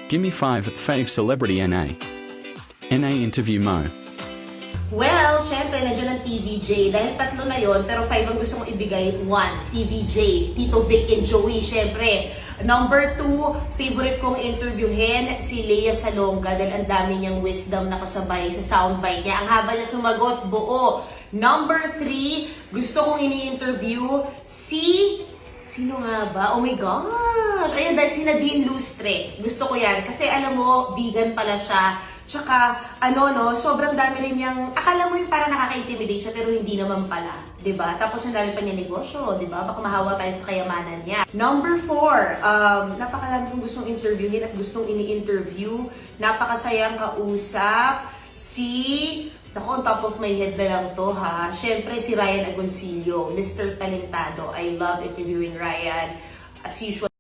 Give me 5 fave celebrity NA. NA interview mo. Well, syempre, nandiyan ang TVJ. Dahil tatlo na yon, pero 5 ang gusto kong ibigay. 1, TVJ, Tito Vic and Joey, syempre. Number 2, favorite kong interviewin, si Lea Salonga dahil ang dami niyang wisdom na kasabay sa soundbite niya. Ang haba niya sumagot, buo. Number 3, gusto kong ini-interview si... Sino nga ba? Oh my gosh! Ayun, dahil si Nadine Lustre. Gusto ko yan. Kasi alam mo, vegan pala siya. Tsaka, sobrang dami rin niyang, akala mo yung parang nakaka-intimidate siya, pero hindi naman pala. Diba? Tapos ang dami pa niya negosyo, diba? Baka mahawa tayo sa kayamanan niya. Number 4, napakarami kong gustong interviewin at gustong ini-interview. Napakasayang kausap. On top of my head na lang to ha. Siyempre si Ryan Agoncillo, Mr. Talentado. I love interviewing Ryan. As usual,